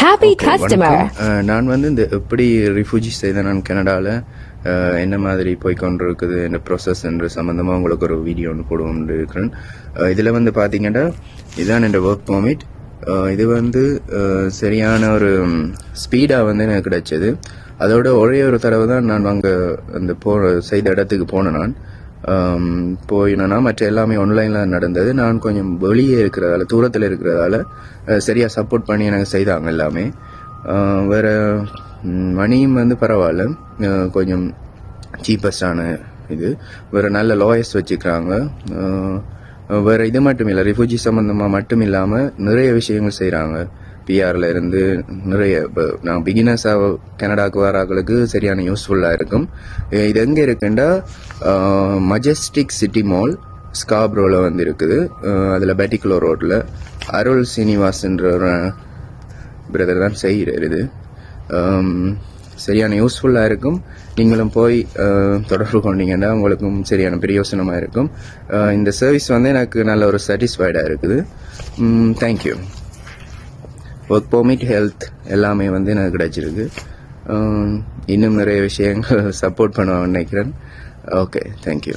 Happy customer. நான் வந்து இந்த எப்படி ரிஃப்யூஜி செய்த நான் கனடாவில் என்ன மாதிரி போய்கொண்டிருக்குது இந்த ப்ராசஸ் என்ற சம்மந்தமாக உங்களுக்கு ஒரு வீடியோ ஒன்று போடுவோம்னு இருக்கிறேன். இதில் வந்து பார்த்தீங்கன்னா இதுதான் என் ஒர்க் பெர்மிட். இது வந்து சரியான ஒரு ஸ்பீடாக வந்து எனக்கு கிடைச்சது. அதோட ஒரே ஒரு தடவை தான் நான் அங்கே அந்த செய்த இடத்துக்கு போனேன். நான் போயினா மற்ற எல்லாமே ஆன்லைனில் நடந்தது. நான் கொஞ்சம் வெளியே இருக்கிறதால தூரத்தில் இருக்கிறதால சரியாக சப்போர்ட் பண்ணி எனக்கு செய்தாங்க எல்லாமே. வேறு மணியும் வந்து பரவாயில்ல, கொஞ்சம் சீப்பஸ்டான இது. வேறு நல்ல லாயர்ஸ் வச்சுக்கிறாங்க. வேறு இது மட்டும் இல்லை, ரிஃப்யூஜி சம்மந்தமாக மட்டும் இல்லாமல் நிறைய விஷயங்கள் செய்கிறாங்க. பிஆரில் இருந்து நிறைய இப்போ நான் பிகினர்ஸாக கனடாவுக்கு வராங்களுக்கு சரியான யூஸ்ஃபுல்லாக இருக்கும். இது எங்கே இருக்குன்னா மஜஸ்டிக் சிட்டி மால் ஸ்காப்ரோவில் வந்து இருக்குது. அதில் பெட்டிகுலோ ரோட்டில் அருள் சீனிவாஸ்ன்ற ஒரு பிரதர் தான் செய்கிறார். இது சரியான யூஸ்ஃபுல்லாக இருக்கும். நீங்களும் போய் தொடர்பு கொண்டீங்கன்னா உங்களுக்கும் சரியான பிரயோசனமாக இருக்கும். இந்த சர்வீஸ் வந்து எனக்கு நல்ல ஒரு சாட்டிஸ்ஃபைடாக இருக்குது. தேங்க்யூ. ஒர்க் பெர்மிட், ஹெல்த் எல்லாமே வந்து எனக்கு கிடைச்சிருக்கு. இன்னும் நிறைய விஷயங்கள் சப்போர்ட் பண்ணுவேன் நினைக்கிறேன். Okay, thank you.